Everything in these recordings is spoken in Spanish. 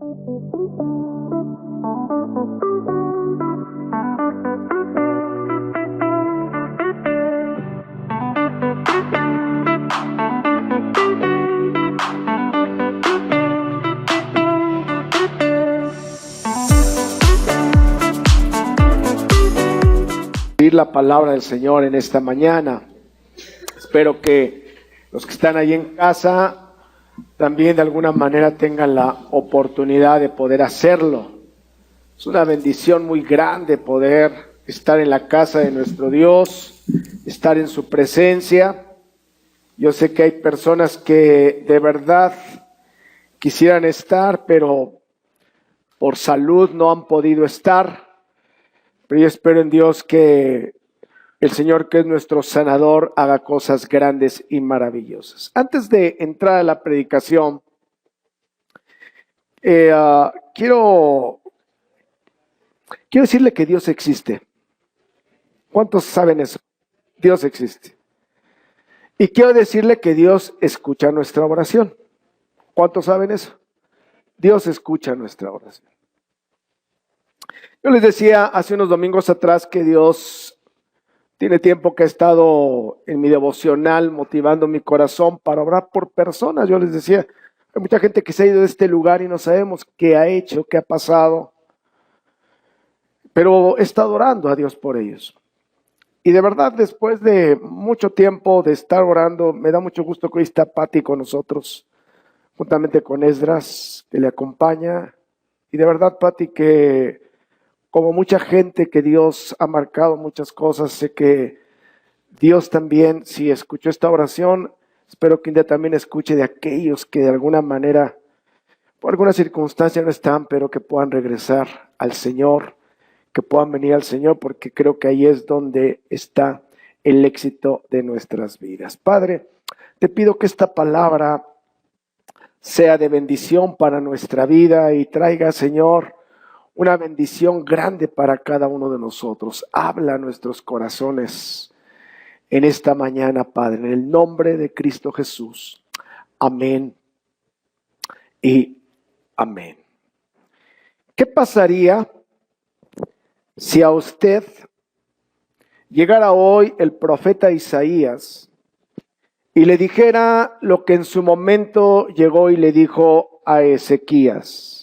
La palabra del Señor en esta mañana. Espero que los que están ahí en casa también de alguna manera tengan la oportunidad de poder hacerlo. Es una bendición muy grande poder estar en la casa de nuestro Dios, estar en su presencia. Yo sé que hay personas que de verdad quisieran estar, pero por salud no han podido estar. Pero yo espero en Dios que el Señor, que es nuestro sanador, haga cosas grandes y maravillosas. Antes de entrar a la predicación, quiero decirle que Dios existe. ¿Cuántos saben eso? Dios existe. Y quiero decirle que Dios escucha nuestra oración. ¿Cuántos saben eso? Dios escucha nuestra oración. Yo les decía hace unos domingos atrás que Dios tiene tiempo que ha estado en mi devocional motivando mi corazón para orar por personas. Yo les decía, hay mucha gente que se ha ido de este lugar y no sabemos qué ha hecho, qué ha pasado. Pero he estado orando a Dios por ellos. Y de verdad, después de mucho tiempo de estar orando, me da mucho gusto que hoy está Pati con nosotros, juntamente con Esdras, que le acompaña. Y de verdad, Pati, que como mucha gente que Dios ha marcado muchas cosas, sé que Dios también, si escuchó esta oración, espero que un día también escuche de aquellos que de alguna manera, por alguna circunstancia no están, pero que puedan regresar al Señor, que puedan venir al Señor, porque creo que ahí es donde está el éxito de nuestras vidas. Padre, te pido que esta palabra sea de bendición para nuestra vida y traiga, Señor, una bendición grande para cada uno de nosotros. Habla a nuestros corazones en esta mañana, Padre, en el nombre de Cristo Jesús. Amén y amén. ¿Qué pasaría si a usted llegara hoy el profeta Isaías y le dijera lo que en su momento llegó y le dijo a Ezequías?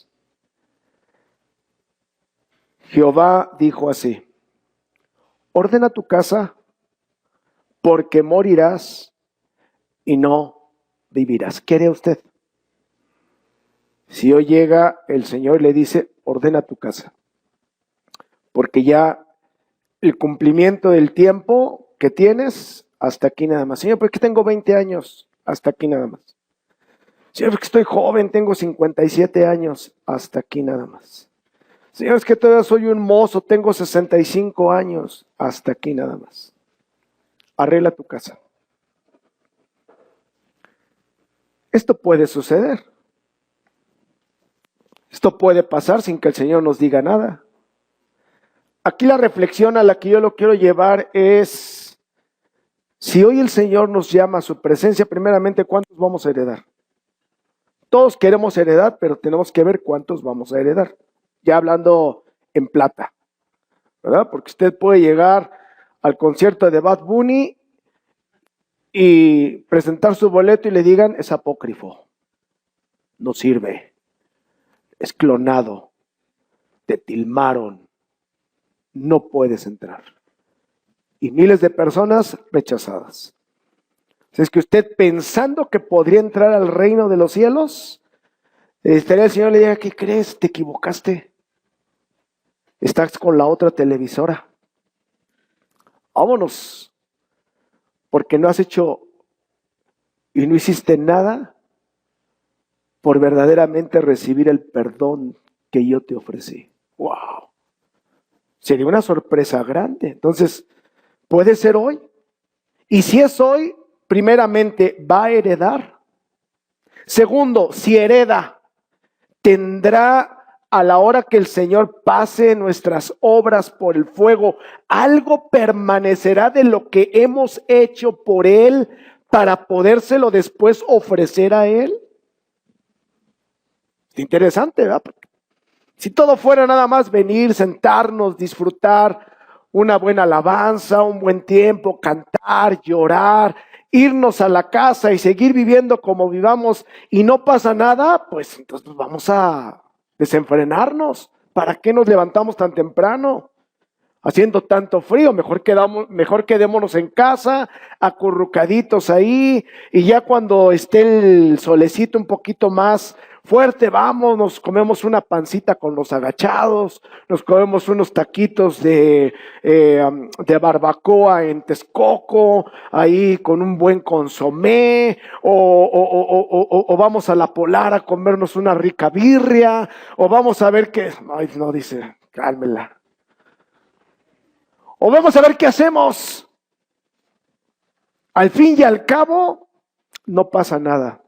Jehová dijo así: ordena tu casa, porque morirás y no vivirás. ¿Qué haría usted? Si hoy llega el Señor y le dice, ordena tu casa, porque ya el cumplimiento del tiempo que tienes, hasta aquí nada más. Señor, porque tengo 20 años, hasta aquí nada más. Señor, porque estoy joven, tengo 57 años, hasta aquí nada más. Señor, es que todavía soy un mozo, tengo 65 años, hasta aquí nada más. Arregla tu casa. Esto puede suceder. Esto puede pasar sin que el Señor nos diga nada. Aquí la reflexión a la que yo lo quiero llevar es, si hoy el Señor nos llama a su presencia, primeramente, ¿cuántos vamos a heredar? Todos queremos heredar, pero tenemos que ver cuántos vamos a heredar. Ya hablando en plata, ¿verdad? Porque usted puede llegar al concierto de Bad Bunny y presentar su boleto y le digan, es apócrifo, no sirve, es clonado, te tilmaron, no puedes entrar. Y miles de personas rechazadas. Es que usted, pensando que podría entrar al reino de los cielos, estaría el Señor le diga, ¿qué crees? Te equivocaste. Estás con la otra televisora. Vámonos. Porque no has hecho y no hiciste nada por verdaderamente recibir el perdón que yo te ofrecí. ¡Wow! Sería una sorpresa grande. Entonces, puede ser hoy. Y si es hoy, primeramente, ¿va a heredar? Segundo, si hereda, ¿tendrá a la hora que el Señor pase nuestras obras por el fuego, algo permanecerá de lo que hemos hecho por Él para podérselo después ofrecer a Él? Interesante, ¿verdad? Porque si todo fuera nada más venir, sentarnos, disfrutar una buena alabanza, un buen tiempo, cantar, llorar, irnos a la casa y seguir viviendo como vivamos y no pasa nada, pues entonces vamos a desenfrenarnos. ¿Para qué nos levantamos tan temprano? Haciendo tanto frío, mejor quedémonos en casa, acurrucaditos ahí, y ya cuando esté el solecito un poquito más fuerte, vamos, nos comemos una pancita con los agachados, nos comemos unos taquitos de barbacoa en Texcoco, ahí con un buen consomé, o vamos a la Polar a comernos una rica birria, o vamos a ver qué, ay, no, dice, cálmela. O vamos a ver qué hacemos. Al fin y al cabo, no pasa nada.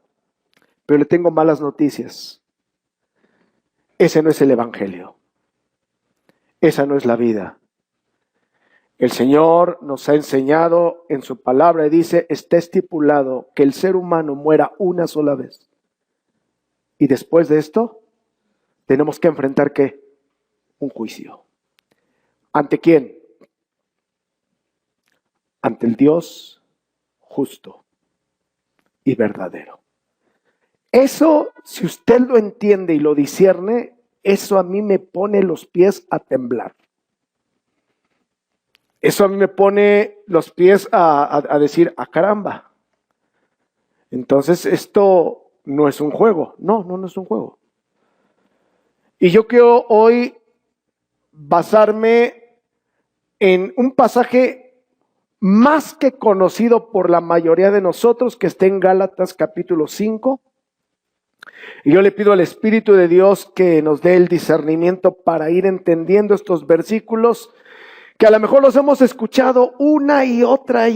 Pero le tengo malas noticias. Ese no es el Evangelio. Esa no es la vida. El Señor nos ha enseñado en su palabra y dice, está estipulado que el ser humano muera una sola vez. Y después de esto, tenemos que enfrentar ¿qué? Un juicio. ¿Ante quién? Ante el Dios justo y verdadero. Eso, si usted lo entiende y lo discierne, eso a mí me pone los pies a temblar. Eso a mí me pone los pies a decir, caramba. Entonces esto no es un juego. No es un juego. Y yo quiero hoy basarme en un pasaje más que conocido por la mayoría de nosotros, que está en Gálatas capítulo 5. Y yo le pido al Espíritu de Dios que nos dé el discernimiento para ir entendiendo estos versículos, que a lo mejor los hemos escuchado una y otra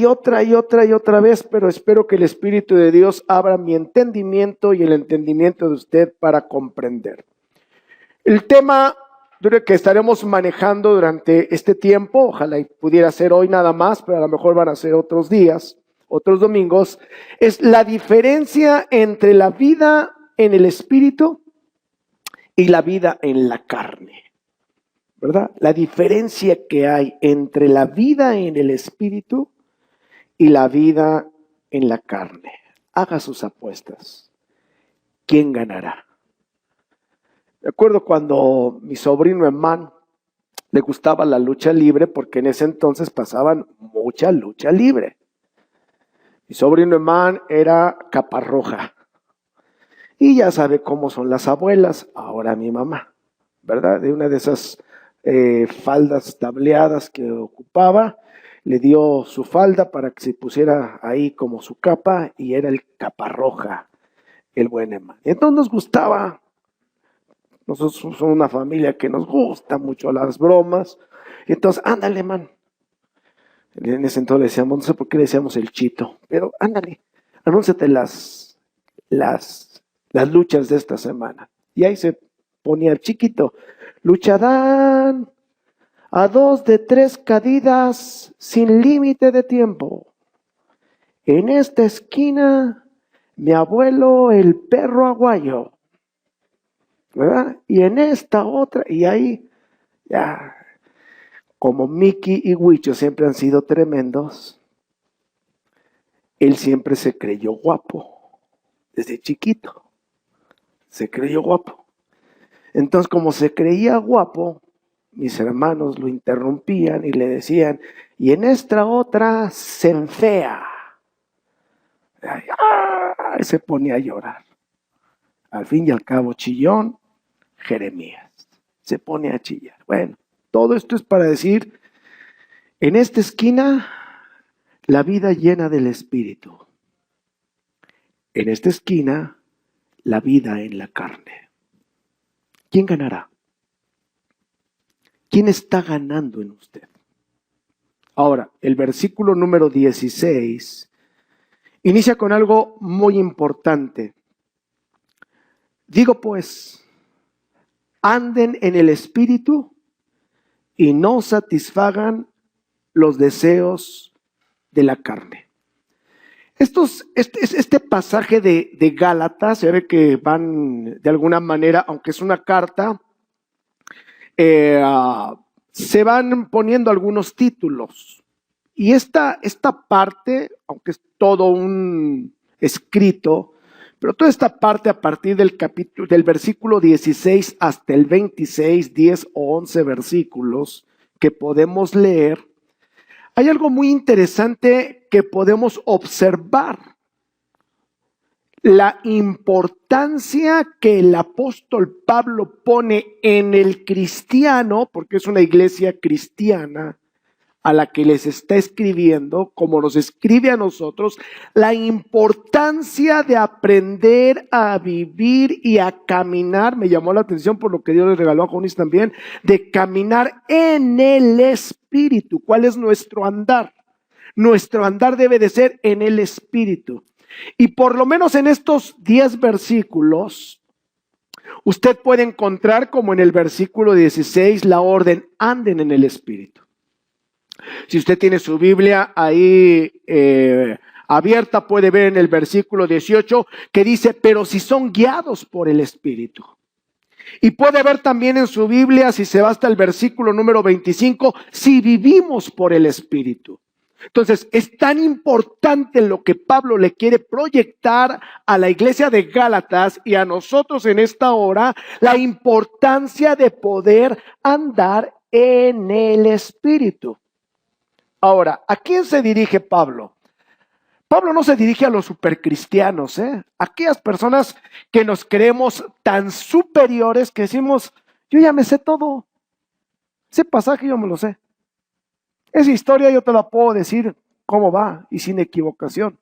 vez, pero espero que el Espíritu de Dios abra mi entendimiento y el entendimiento de usted para comprender. El tema que estaremos manejando durante este tiempo, ojalá y pudiera ser hoy nada más, pero a lo mejor van a ser otros días, otros domingos, es la diferencia entre la vida en el espíritu y la vida en la carne, ¿verdad? La diferencia que hay entre la vida en el espíritu y la vida en la carne. Haga sus apuestas. ¿Quién ganará? Me acuerdo cuando mi sobrino Emán le gustaba la lucha libre, porque en ese entonces pasaban mucha lucha libre. Mi sobrino Emán era capa roja. Y ya sabe cómo son las abuelas, ahora mi mamá, ¿verdad? De una de esas faldas tableadas que ocupaba, le dio su falda para que se pusiera ahí como su capa, y era el capa roja, el buen Emán. Entonces nos gustaba. Nosotros somos una familia que nos gusta mucho las bromas. Y entonces, ándale, man. En ese entonces le decíamos, no sé por qué le decíamos el Chito, pero ándale, anúnciate las luchas de esta semana. Y ahí se ponía el chiquito. Lucharán a 2 de 3 caídas sin límite de tiempo. En esta esquina, mi abuelo, el perro aguayo. ¿Verdad? Y en esta otra, y ahí, ya, como Mickey y Huicho siempre han sido tremendos, él siempre se creyó guapo, desde chiquito, se creyó guapo. Entonces, como se creía guapo, mis hermanos lo interrumpían y le decían, y en esta otra se enfea. Y se ponía a llorar. Al fin y al cabo, chillón, Jeremías. Se pone a chillar. Bueno, todo esto es para decir, en esta esquina, la vida llena del Espíritu. En esta esquina, la vida en la carne. ¿Quién ganará? ¿Quién está ganando en usted? Ahora, el versículo número 16 inicia con algo muy importante. Digo pues, anden en el Espíritu y no satisfagan los deseos de la carne. Este pasaje de Gálatas, se ve que van de alguna manera, aunque es una carta, se van poniendo algunos títulos. Y esta parte, aunque es todo un escrito, pero toda esta parte a partir del versículo 16 hasta el 26, 10 o 11 versículos que podemos leer, hay algo muy interesante que podemos observar. La importancia que el apóstol Pablo pone en el cristiano, porque es una iglesia cristiana a la que les está escribiendo, como nos escribe a nosotros, la importancia de aprender a vivir y a caminar, me llamó la atención por lo que Dios le regaló a Jonis también, de caminar en el Espíritu. ¿Cuál es nuestro andar? Nuestro andar debe de ser en el Espíritu. Y por lo menos en estos 10 versículos, usted puede encontrar, como en el versículo 16, la orden, anden en el Espíritu. Si usted tiene su Biblia ahí abierta, puede ver en el versículo 18 que dice, pero si son guiados por el Espíritu. Y puede ver también en su Biblia, si se va hasta el versículo número 25, si vivimos por el Espíritu. Entonces, es tan importante lo que Pablo le quiere proyectar a la iglesia de Gálatas y a nosotros en esta hora, la importancia de poder andar en el Espíritu. Ahora, ¿a quién se dirige Pablo? Pablo no se dirige a los supercristianos, aquellas personas que nos creemos tan superiores que decimos, yo ya me sé todo, ese pasaje yo me lo sé, esa historia yo te la puedo decir cómo va y sin equivocación.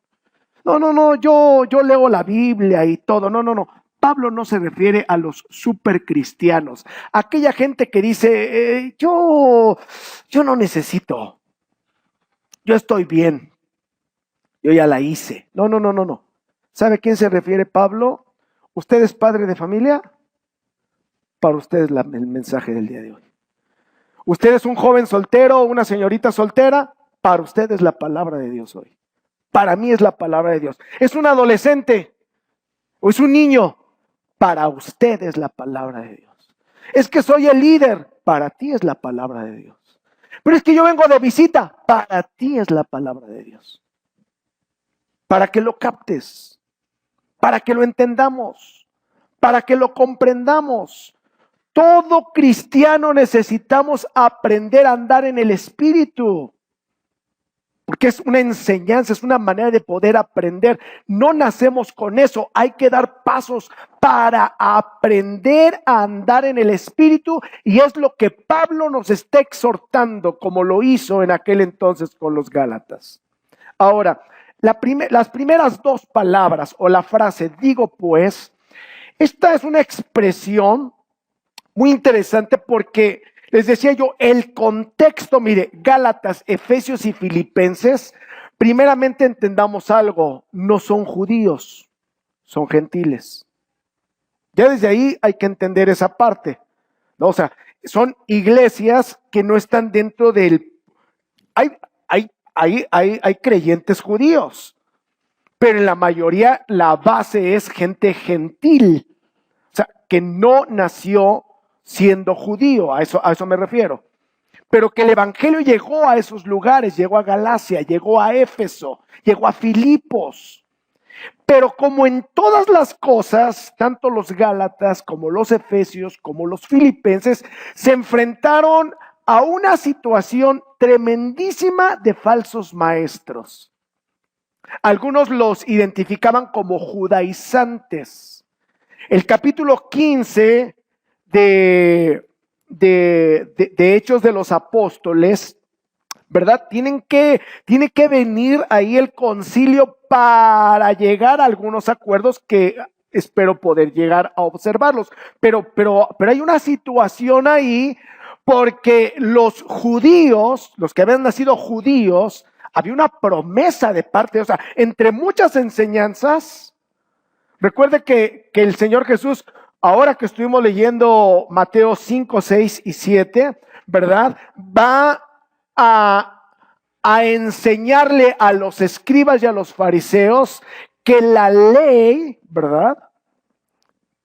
No, yo leo la Biblia y todo, no. Pablo no se refiere a los supercristianos, aquella gente que dice, yo no necesito. Yo estoy bien, yo ya la hice. No. ¿Sabe a quién se refiere Pablo? ¿Usted es padre de familia? Para usted es el mensaje del día de hoy. ¿Usted es un joven soltero o una señorita soltera? Para usted es la palabra de Dios hoy. Para mí es la palabra de Dios. ¿Es un adolescente o es un niño? Para usted es la palabra de Dios. Es que soy el líder. Para ti es la palabra de Dios. Pero es que yo vengo de visita. Para ti es la palabra de Dios. Para que lo captes, para que lo entendamos, para que lo comprendamos. Todo cristiano necesitamos aprender a andar en el Espíritu. Porque es una enseñanza, es una manera de poder aprender. No nacemos con eso, hay que dar pasos para aprender a andar en el Espíritu, y es lo que Pablo nos está exhortando, como lo hizo en aquel entonces con los Gálatas. Ahora, las primeras dos palabras o la frase, digo pues, esta es una expresión muy interesante porque les decía yo, el contexto, mire, Gálatas, Efesios y Filipenses, primeramente entendamos algo, no son judíos, son gentiles. Ya desde ahí hay que entender esa parte, ¿no? O sea, son iglesias que no están dentro del... Hay creyentes judíos, pero en la mayoría la base es gente gentil, o sea, que no nació siendo judío, a eso me refiero. Pero que el evangelio llegó a esos lugares, llegó a Galacia, llegó a Éfeso, llegó a Filipos. Pero como en todas las cosas, tanto los Gálatas como los Efesios, como los Filipenses, se enfrentaron a una situación tremendísima de falsos maestros. Algunos los identificaban como judaizantes. El capítulo 15 de Hechos de los Apóstoles, ¿verdad? Tiene que venir ahí el concilio para llegar a algunos acuerdos que espero poder llegar a observarlos. Pero hay una situación ahí porque los judíos, los que habían nacido judíos, había una promesa de parte, o sea, entre muchas enseñanzas. Recuerde que el Señor Jesús, ahora que estuvimos leyendo Mateo 5, 6 y 7, ¿verdad? Va a a enseñarle a los escribas y a los fariseos que la ley, ¿verdad?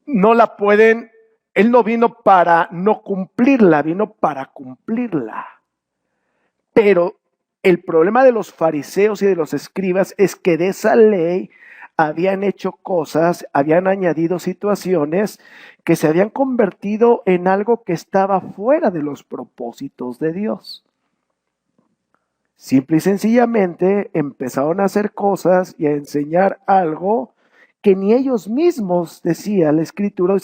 No la pueden, él no vino para no cumplirla, vino para cumplirla. Pero el problema de los fariseos y de los escribas es que de esa ley habían hecho cosas, habían añadido situaciones que se habían convertido en algo que estaba fuera de los propósitos de Dios. Simple y sencillamente empezaron a hacer cosas y a enseñar algo que ni ellos mismos, decía la Escritura,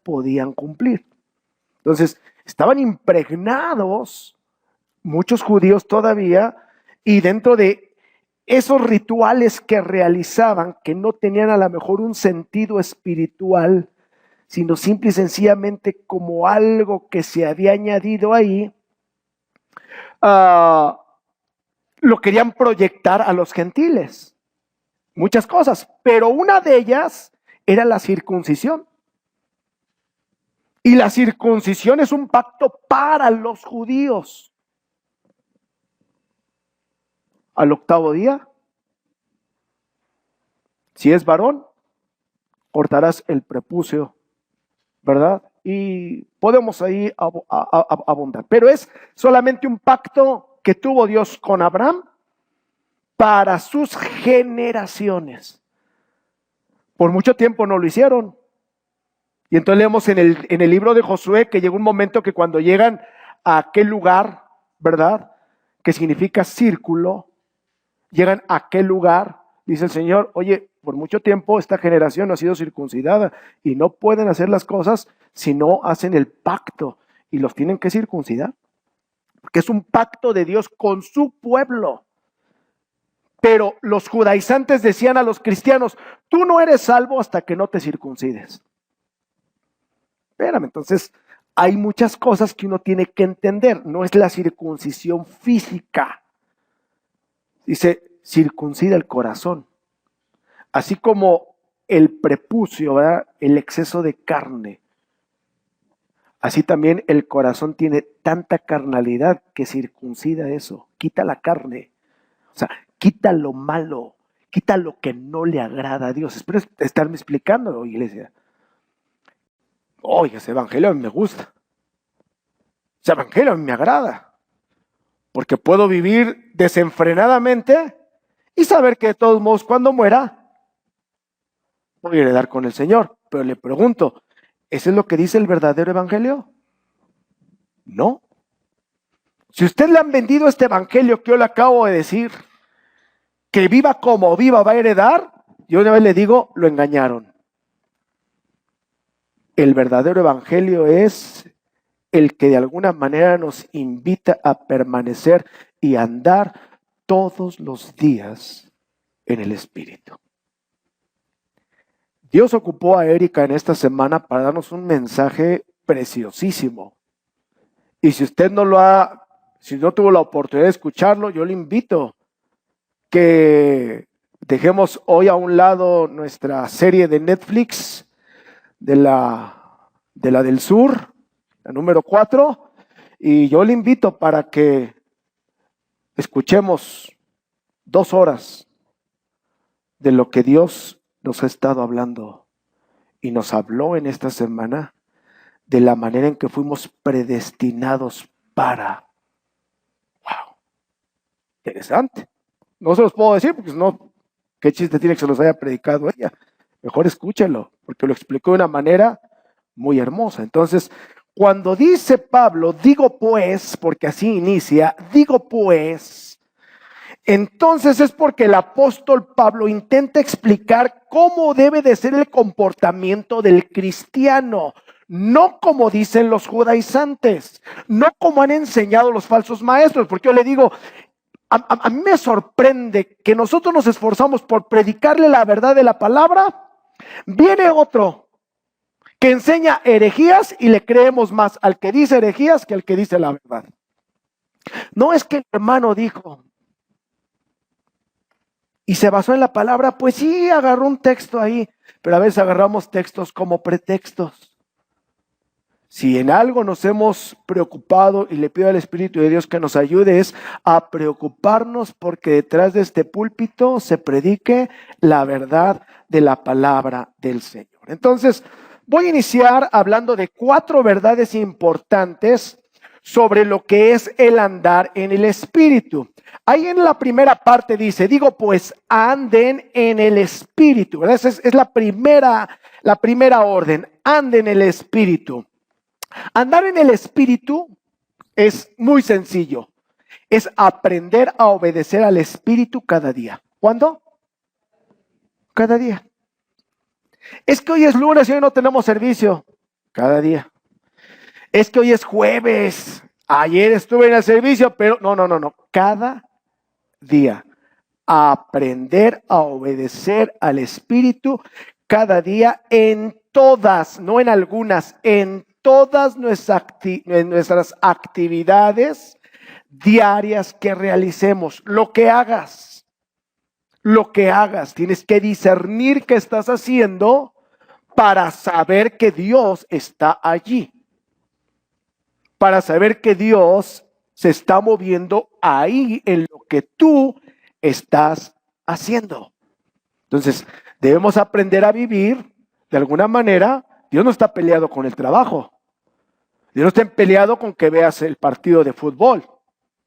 podían cumplir. Entonces, estaban impregnados muchos judíos todavía, y dentro de esos rituales que realizaban, que no tenían a lo mejor un sentido espiritual, sino simple y sencillamente como algo que se había añadido ahí, lo querían proyectar a los gentiles. Muchas cosas, pero una de ellas era la circuncisión. Y la circuncisión es un pacto para los judíos. Al octavo día, si es varón, cortarás el prepucio, ¿verdad? Y podemos ahí abundar. Pero es solamente un pacto que tuvo Dios con Abraham para sus generaciones. Por mucho tiempo no lo hicieron. Y entonces leemos en el libro de Josué que llegó un momento que cuando llegan a aquel lugar, ¿verdad? Que significa círculo, llegan a aquel lugar, dice el Señor, oye, por mucho tiempo esta generación no ha sido circuncidada y no pueden hacer las cosas si no hacen el pacto y los tienen que circuncidar. Porque es un pacto de Dios con su pueblo. Pero los judaizantes decían a los cristianos, tú no eres salvo hasta que no te circuncides. Espérame, entonces hay muchas cosas que uno tiene que entender. No es la circuncisión física. Dice, circuncida el corazón. Así como el prepucio, ¿verdad? El exceso de carne. Así también el corazón tiene tanta carnalidad que circuncida eso. Quita la carne. O sea, quita lo malo. Quita lo que no le agrada a Dios. Espero estarme explicándolo, iglesia. Oye, ese evangelio a mí me gusta. Ese evangelio a mí me agrada. Porque puedo vivir desenfrenadamente y saber que de todos modos cuando muera voy a heredar con el Señor. Pero le pregunto, ¿eso es lo que dice el verdadero evangelio? No. Si usted le han vendido este evangelio que yo le acabo de decir, que viva como viva va a heredar, yo una vez le digo, lo engañaron. El verdadero evangelio es el que de alguna manera nos invita a permanecer y andar todos los días en el Espíritu. Dios ocupó a Erika en esta semana para darnos un mensaje preciosísimo. Y si usted si no tuvo la oportunidad de escucharlo, yo le invito que dejemos hoy a un lado nuestra serie de Netflix de la del sur, la número 4, y yo le invito para que escuchemos 2 horas de lo que Dios nos ha estado hablando y nos habló en esta semana de la manera en que fuimos predestinados para. ¡Wow! Interesante. No se los puedo decir porque no, ¿qué chiste tiene que se los haya predicado ella? Mejor escúchelo, porque lo explicó de una manera muy hermosa. Entonces, cuando dice Pablo, digo pues, porque así inicia, digo pues, entonces es porque el apóstol Pablo intenta explicar cómo debe de ser el comportamiento del cristiano, no como dicen los judaizantes, no como han enseñado los falsos maestros, porque yo le digo, a mí me sorprende que nosotros nos esforzamos por predicarle la verdad de la palabra, viene otro que enseña herejías y le creemos más al que dice herejías que al que dice la verdad. No es que el hermano dijo y se basó en la palabra, pues sí, agarró un texto ahí, pero a veces agarramos textos como pretextos. Si en algo nos hemos preocupado, y le pido al Espíritu de Dios que nos ayude, es a preocuparnos porque detrás de este púlpito se predique la verdad de la palabra del Señor. Entonces, voy a iniciar hablando de 4 verdades importantes sobre lo que es el andar en el Espíritu. Ahí en la primera parte dice, digo pues anden en el Espíritu, ¿verdad? Esa es la primera orden, anden en el Espíritu. Andar en el Espíritu es muy sencillo, es aprender a obedecer al Espíritu cada día. ¿Cuándo? Cada día. Es que hoy es lunes y hoy no tenemos servicio. Cada día. Es que hoy es jueves. Ayer estuve en el servicio, pero no. Cada día. Aprender a obedecer al Espíritu cada día en todas, no en algunas, en todas nuestras actividades diarias que realicemos. Lo que hagas, tienes que discernir qué estás haciendo para saber que Dios está allí. Para saber que Dios se está moviendo ahí en lo que tú estás haciendo. Entonces, debemos aprender a vivir de alguna manera. Dios no está peleado con el trabajo. Dios no está peleado con que veas el partido de fútbol.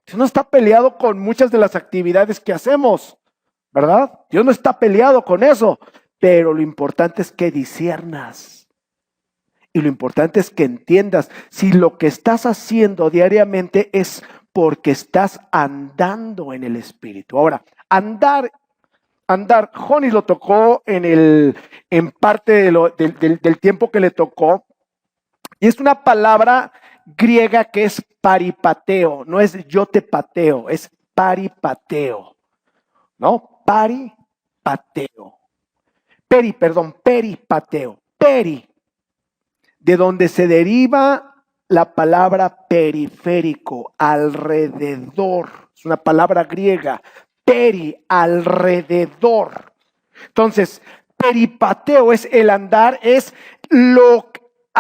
Dios no está peleado con muchas de las actividades que hacemos, ¿verdad? Dios no está peleado con eso, pero lo importante es que disciernas. Y lo importante es que entiendas si lo que estás haciendo diariamente es porque estás andando en el Espíritu. Ahora, andar, Johnny lo tocó en parte del tiempo que le tocó, y es una palabra griega que es paripateo, no es yo te pateo, es paripateo, ¿no? Paripateo. Peripateo. De donde se deriva la palabra periférico, alrededor. Es una palabra griega, alrededor. Entonces, peripateo es el andar, es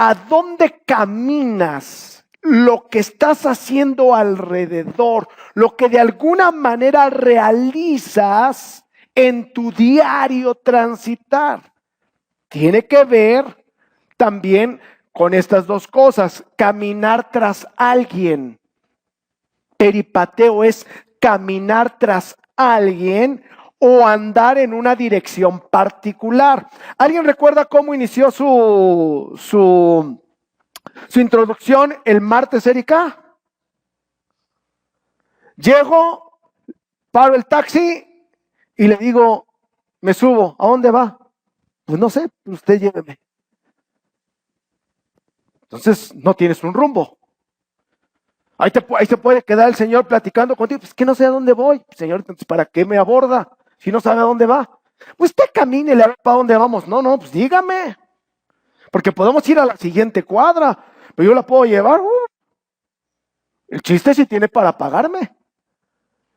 a dónde caminas, lo que estás haciendo alrededor, lo que de alguna manera realizas en tu diario transitar. Tiene que ver también con estas 2 cosas, caminar tras alguien. Peripateo es caminar tras alguien o andar en una dirección particular. ¿Alguien recuerda cómo inició su introducción el martes, Erika? Llego, paro el taxi y le digo, me subo. ¿A dónde va? Pues no sé, usted lléveme. Entonces no tienes un rumbo. Ahí se puede quedar el Señor platicando contigo. Pues que no sé a dónde voy. Señor, entonces ¿para qué me aborda? Si no sabe a dónde va. Pues usted camine y le va para dónde vamos. No, pues dígame. Porque podemos ir a la siguiente cuadra. Pero yo la puedo llevar. El chiste es si tiene para pagarme.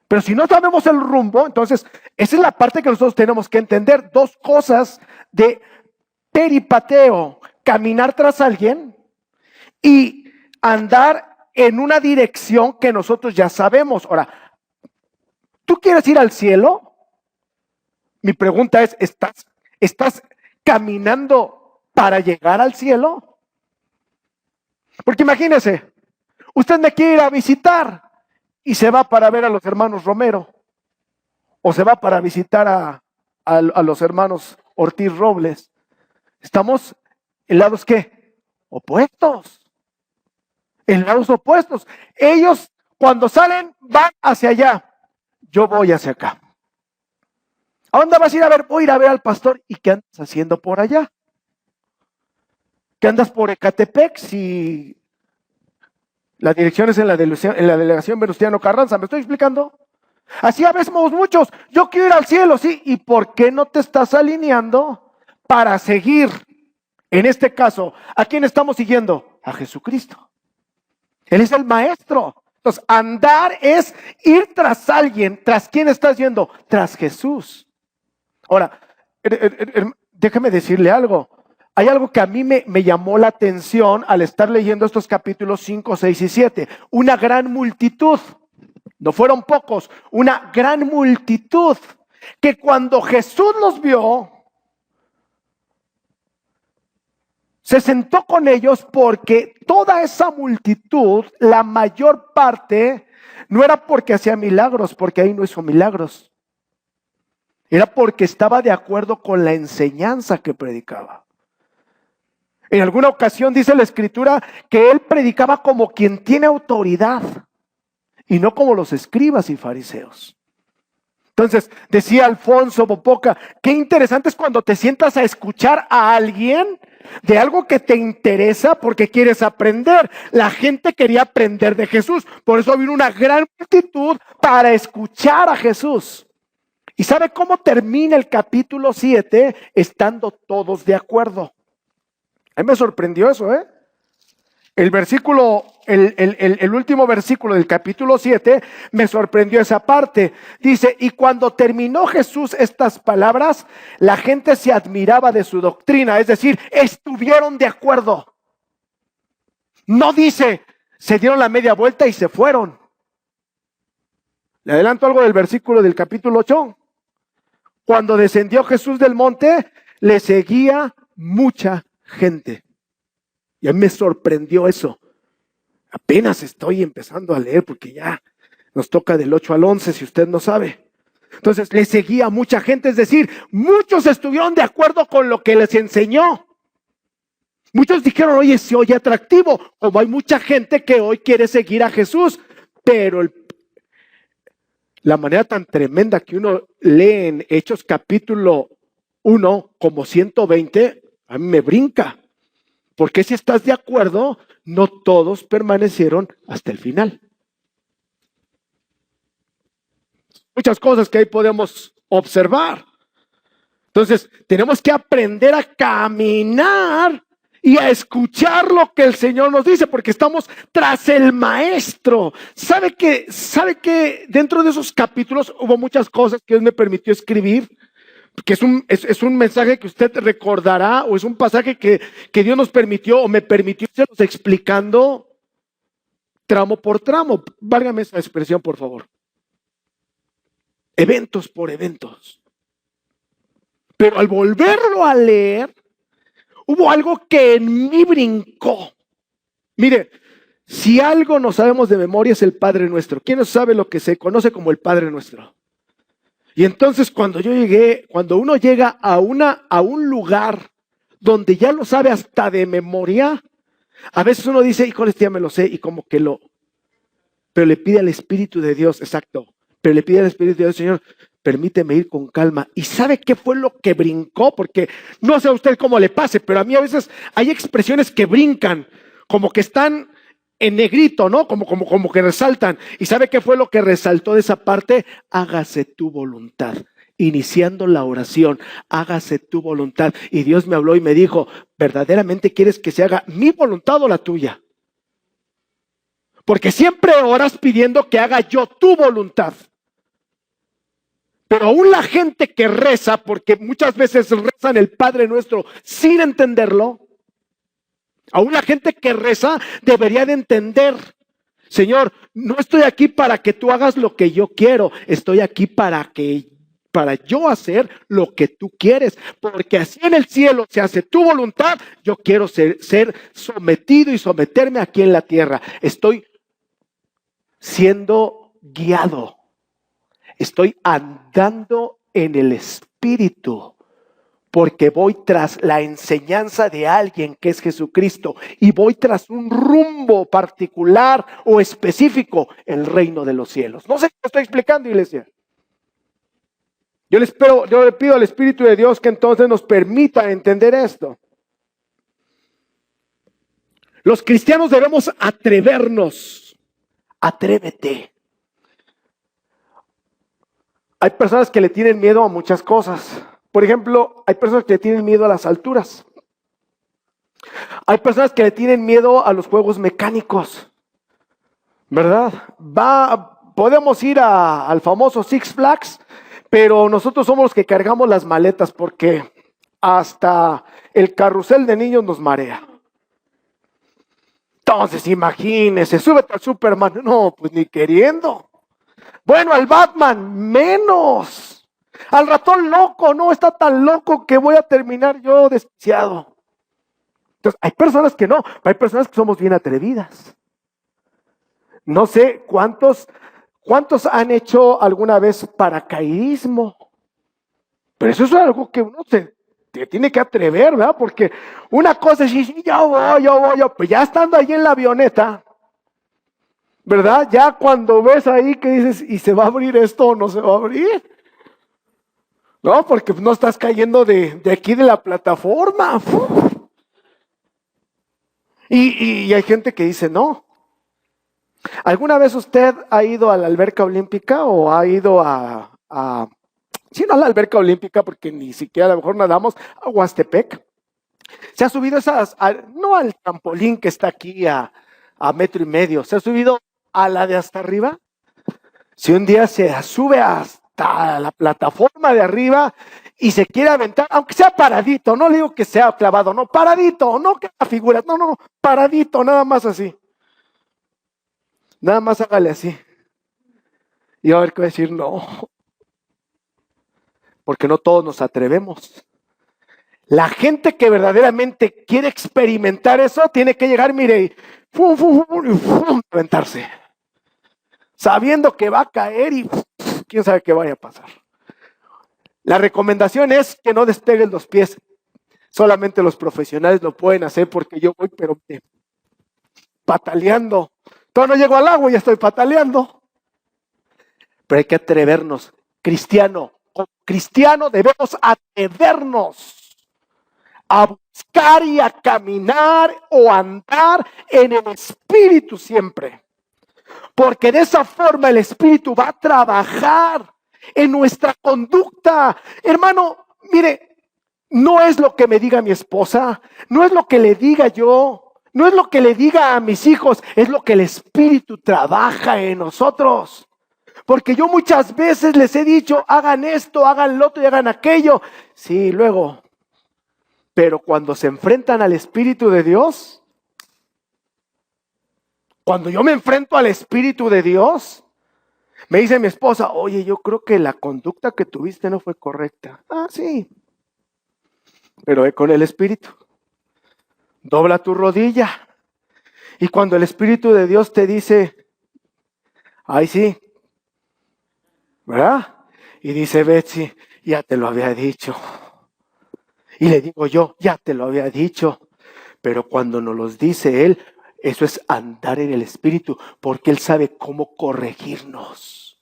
Pero si no sabemos el rumbo, entonces esa es la parte que nosotros tenemos que entender. 2 cosas de peripateo. Caminar tras alguien y andar en una dirección que nosotros ya sabemos. Ahora, ¿tú quieres ir al cielo? Mi pregunta es, ¿estás caminando para llegar al cielo? Porque imagínese, usted me quiere ir a visitar y se va para ver a los hermanos Romero, o se va para visitar a los hermanos Ortiz Robles. Estamos en lados ¿qué? Opuestos. En lados opuestos. Ellos cuando salen van hacia allá. Yo voy hacia acá. ¿A dónde vas a ir a ver? Voy a ir a ver al pastor. ¿Y qué andas haciendo por allá? ¿Qué andas por Ecatepec si la dirección es en la delegación Venustiano Carranza? ¿Me estoy explicando? Así habemos muchos. Yo quiero ir al cielo, sí. ¿Y por qué no te estás alineando para seguir? En este caso, ¿a quién estamos siguiendo? A Jesucristo. Él es el maestro. Entonces, andar es ir tras alguien. ¿Tras quién estás yendo? Tras Jesús. Ahora, déjame decirle algo. hay algo que a mí me llamó la atención al estar leyendo estos capítulos 5, 6 y 7. Una gran multitud, no fueron pocos, una gran multitud, que cuando Jesús los vio, se sentó con ellos porque toda esa multitud, la mayor parte, no era porque hacía milagros, porque ahí no hizo milagros. Era porque estaba de acuerdo con la enseñanza que predicaba. En alguna ocasión dice la Escritura que él predicaba como quien tiene autoridad y no como los escribas y fariseos. Entonces, decía Alfonso Popoca, qué interesante es cuando te sientas a escuchar a alguien de algo que te interesa porque quieres aprender. La gente quería aprender de Jesús, por eso vino una gran multitud para escuchar a Jesús. ¿Y sabe cómo termina el capítulo 7? Estando todos de acuerdo. A mí me sorprendió eso, ¿eh? El último versículo del capítulo 7 me sorprendió esa parte. Dice, y cuando terminó Jesús estas palabras, la gente se admiraba de su doctrina, es decir, estuvieron de acuerdo. No dice, se dieron la media vuelta y se fueron. Le adelanto algo del versículo del capítulo 8. Cuando descendió Jesús del monte, le seguía mucha gente. Y a mí me sorprendió eso. Apenas estoy empezando a leer porque ya nos toca del 8 al 11 si usted no sabe. Entonces le seguía mucha gente, es decir, muchos estuvieron de acuerdo con lo que les enseñó. Muchos dijeron, oye, se oye atractivo, como hay mucha gente que hoy quiere seguir a Jesús, pero la manera tan tremenda que uno lee en Hechos capítulo 1 como 120, a mí me brinca. Porque si estás de acuerdo, no todos permanecieron hasta el final. Muchas cosas que ahí podemos observar. Entonces, tenemos que aprender a caminar y a escuchar lo que el Señor nos dice, porque estamos tras el Maestro. ¿Sabe que dentro de esos capítulos hubo muchas cosas que Dios me permitió escribir? Que es un mensaje que usted recordará, o es un pasaje que Dios nos permitió o me permitió irnos explicando tramo por tramo. Válgame esa expresión, por favor. Eventos por eventos. Pero al volverlo a leer, hubo algo que en mí brincó. Mire, si algo no sabemos de memoria es el Padre Nuestro. ¿Quién no sabe lo que se conoce como el Padre Nuestro? Y entonces cuando uno llega a un lugar donde ya lo sabe hasta de memoria, a veces uno dice, híjole, ya me lo sé, y como que pero le pide al Espíritu de Dios, exacto, pero le pide al Espíritu de Dios, Señor, permíteme ir con calma. ¿Y sabe qué fue lo que brincó? Porque no sé a usted cómo le pase, pero a mí a veces hay expresiones que brincan, como que están en negrito, ¿no? Como que resaltan. ¿Y sabe qué fue lo que resaltó de esa parte? Hágase tu voluntad. Iniciando la oración, hágase tu voluntad. Y Dios me habló y me dijo, ¿verdaderamente quieres que se haga mi voluntad o la tuya? Porque siempre oras pidiendo que haga yo tu voluntad. Pero aún la gente que reza, porque muchas veces rezan el Padre Nuestro sin entenderlo, aún la gente que reza debería de entender, Señor, no estoy aquí para que tú hagas lo que yo quiero, estoy aquí para yo hacer lo que tú quieres, porque así en el cielo se hace tu voluntad, yo quiero ser sometido y someterme aquí en la tierra. Estoy siendo guiado, estoy andando en el Espíritu, porque voy tras la enseñanza de alguien que es Jesucristo y voy tras un rumbo particular o específico, el reino de los cielos. No sé qué estoy explicando, iglesia. Yo le pido al Espíritu de Dios que entonces nos permita entender esto. Los cristianos debemos atrevernos. Atrévete. Hay personas que le tienen miedo a muchas cosas. Por ejemplo, hay personas que le tienen miedo a las alturas. Hay personas que le tienen miedo a los juegos mecánicos. ¿Verdad? Podemos ir al famoso Six Flags, pero nosotros somos los que cargamos las maletas porque hasta el carrusel de niños nos marea. Entonces, imagínese, súbete al Superman. No, pues ni queriendo. Bueno, al Batman, menos. Al ratón loco, no, está tan loco que voy a terminar yo desquiciado. Entonces, hay personas que no, hay personas que somos bien atrevidas. No sé cuántos han hecho alguna vez paracaidismo. Pero eso es algo que uno se tiene que atrever, ¿verdad? Porque una cosa es, sí, yo voy, pues ya estando ahí en la avioneta, ¿verdad? Ya cuando ves ahí que dices, ¿y se va a abrir esto o no se va a abrir? No, porque no estás cayendo de aquí de la plataforma. Y hay gente que dice, no. ¿Alguna vez usted ha ido a la alberca olímpica o ha ido sí, no a la alberca olímpica porque ni siquiera a lo mejor nadamos, a Huastepec? Se ha subido no al trampolín que está aquí a 1.5 metros, se ha subido a la de hasta arriba. Si un día se sube hasta la plataforma de arriba y se quiere aventar, aunque sea paradito, no le digo que sea clavado, no, paradito, no que la figura, no, paradito, nada más así. Nada más hágale así. Y va a ver qué va a decir, no. Porque no todos nos atrevemos. La gente que verdaderamente quiere experimentar eso, tiene que llegar, mire, y aventarse. Sabiendo que va a caer y quién sabe qué vaya a pasar. La recomendación es que no despeguen los pies. Solamente los profesionales lo pueden hacer porque yo voy, pero pataleando. Todavía no llego al agua y ya estoy pataleando. Pero hay que atrevernos. Como cristiano debemos atrevernos a buscar y a caminar o andar en el Espíritu siempre. Porque de esa forma el Espíritu va a trabajar en nuestra conducta. Hermano, mire, no es lo que me diga mi esposa, no es lo que le diga yo, no es lo que le diga a mis hijos, es lo que el Espíritu trabaja en nosotros. Porque yo muchas veces les he dicho, hagan esto, hagan lo otro y hagan aquello. Sí, luego. Pero cuando se enfrentan al Espíritu de Dios, cuando yo me enfrento al Espíritu de Dios, me dice mi esposa, oye, yo creo que la conducta que tuviste no fue correcta. Ah, sí. Pero con el Espíritu. Dobla tu rodilla. Y cuando el Espíritu de Dios te dice, ay, sí, ¿verdad? Y dice Betsy, ya te lo había dicho. Y le digo yo, ya te lo había dicho. Pero cuando nos los dice Él, eso es andar en el Espíritu, porque Él sabe cómo corregirnos.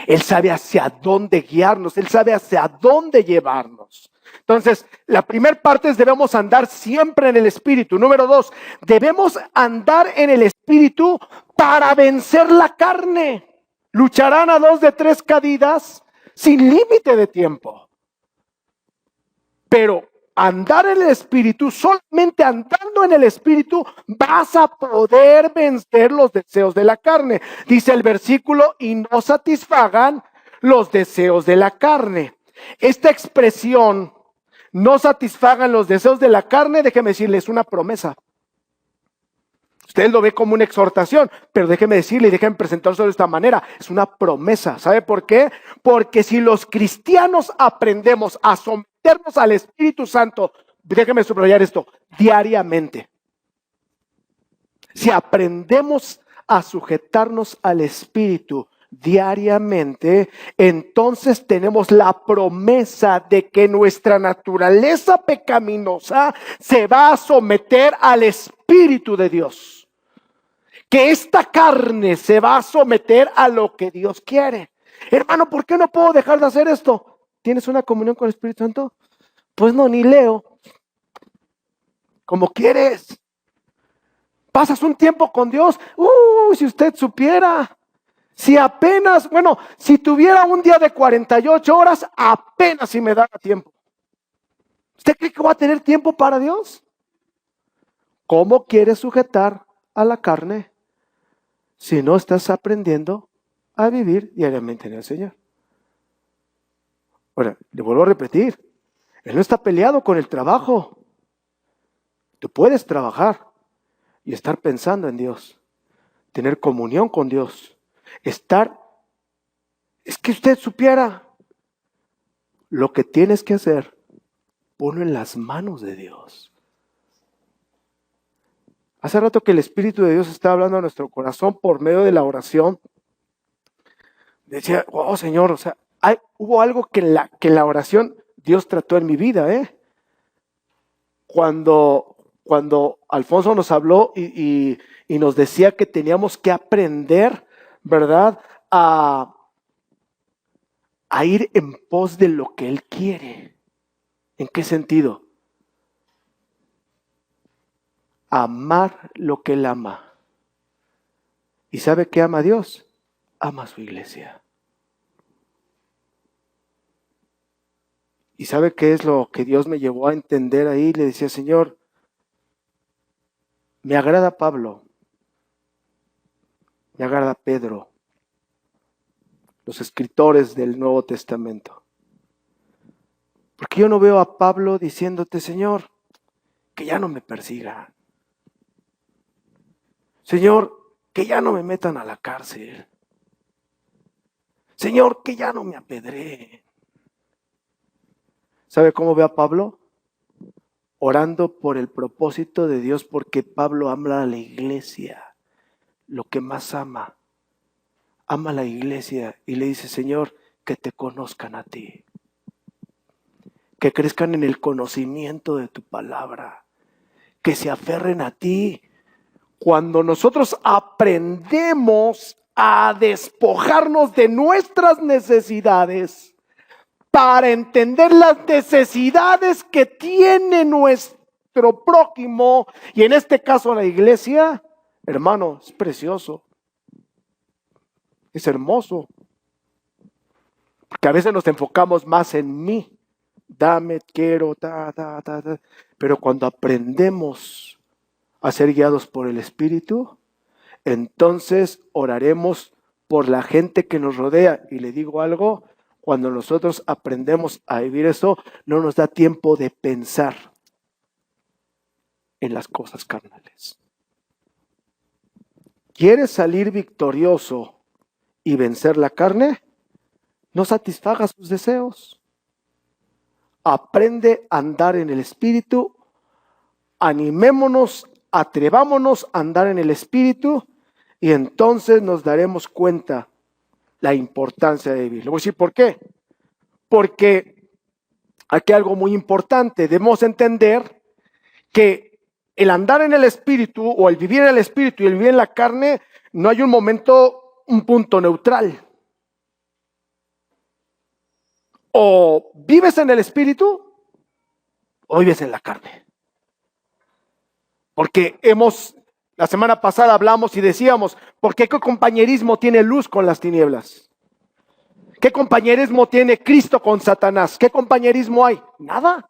Él sabe hacia dónde guiarnos, Él sabe hacia dónde llevarnos. Entonces, la primera parte es debemos andar siempre en el Espíritu. Número 2, debemos andar en el Espíritu para vencer la carne. Lucharán a 2 de 3 caídas sin límite de tiempo. Pero andar en el Espíritu, solamente andando en el Espíritu, vas a poder vencer los deseos de la carne. Dice el versículo, y no satisfagan los deseos de la carne. Esta expresión, no satisfagan los deseos de la carne, déjeme decirle, es una promesa. Usted lo ve como una exhortación, pero déjeme decirle y déjeme presentárselo de esta manera, es una promesa. ¿Sabe por qué? Porque si los cristianos aprendemos a someternos al Espíritu Santo, déjeme subrayar esto, diariamente. Si aprendemos a sujetarnos al Espíritu diariamente, entonces tenemos la promesa de que nuestra naturaleza pecaminosa se va a someter al Espíritu de Dios. Que esta carne se va a someter a lo que Dios quiere. Hermano, ¿por qué no puedo dejar de hacer esto? ¿Tienes una comunión con el Espíritu Santo? Pues no, ni leo. Como quieres. Pasas un tiempo con Dios. Si usted supiera. Si apenas, si tuviera un día de 48 horas, apenas si me da tiempo. ¿Usted cree que va a tener tiempo para Dios? ¿Cómo quieres sujetar a la carne si no estás aprendiendo a vivir diariamente en el Señor? Ahora, le vuelvo a repetir, Él no está peleado con el trabajo. Tú puedes trabajar y estar pensando en Dios, tener comunión con Dios, es que usted supiera lo que tienes que hacer, ponlo en las manos de Dios. Hace rato que el Espíritu de Dios está hablando a nuestro corazón por medio de la oración. Decía, oh Señor, o sea, hubo algo que en la oración Dios trató en mi vida, Cuando Alfonso nos habló y nos decía que teníamos que aprender, ¿verdad?, a ir en pos de lo que Él quiere. ¿En qué sentido? Amar lo que Él ama. ¿Y sabe qué ama a Dios? Ama a su iglesia. ¿Y sabe qué es lo que Dios me llevó a entender ahí? Le decía, Señor, me agrada Pablo, me agrada Pedro, los escritores del Nuevo Testamento. Porque yo no veo a Pablo diciéndote, Señor, que ya no me persigan. Señor, que ya no me metan a la cárcel. Señor, que ya no me apedreen. ¿Sabe cómo ve a Pablo? Orando por el propósito de Dios, porque Pablo ama a la iglesia, lo que más ama. Ama a la iglesia y le dice, Señor, que te conozcan a ti. Que crezcan en el conocimiento de tu palabra. Que se aferren a ti. Cuando nosotros aprendemos a despojarnos de nuestras necesidades para entender las necesidades que tiene nuestro prójimo, y en este caso la iglesia, hermano, es precioso, es hermoso, porque a veces nos enfocamos más en mí, dame, quiero, pero cuando aprendemos a ser guiados por el Espíritu, entonces oraremos por la gente que nos rodea. Y le digo algo, cuando nosotros aprendemos a vivir eso, no nos da tiempo de pensar en las cosas carnales. ¿Quieres salir victorioso y vencer la carne? No satisfagas sus deseos. Aprende a andar en el Espíritu, animémonos, atrevámonos a andar en el Espíritu y entonces nos daremos cuenta la importancia de vivir. Le voy a decir por qué. Porque aquí hay algo muy importante. Debemos entender que el andar en el Espíritu o el vivir en el Espíritu y el vivir en la carne, no hay un punto neutral. O vives en el Espíritu o vives en la carne. Porque la semana pasada hablamos y decíamos, ¿por qué compañerismo tiene luz con las tinieblas? ¿Qué compañerismo tiene Cristo con Satanás? ¿Qué compañerismo hay? Nada.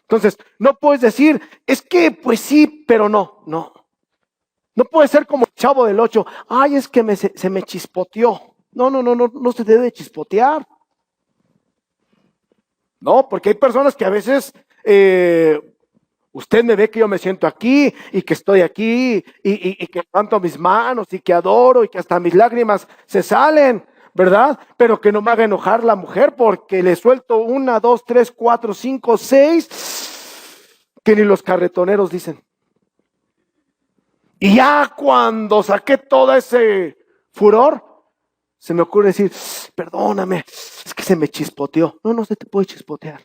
Entonces, no puedes decir, es que pues sí, pero no. No puede ser como el Chavo del 8. Ay, es que se me chispoteó. No se debe chispotear. No, porque hay personas que a veces usted me ve que yo me siento aquí y que estoy aquí y que levanto mis manos y que adoro y que hasta mis lágrimas se salen, ¿verdad? Pero que no me haga enojar la mujer porque le suelto 1, 2, 3, 4, 5, 6, que ni los carretoneros dicen. Y ya cuando saqué todo ese furor, se me ocurre decir, perdóname, es que se me chispoteó. No se te puede chispotear.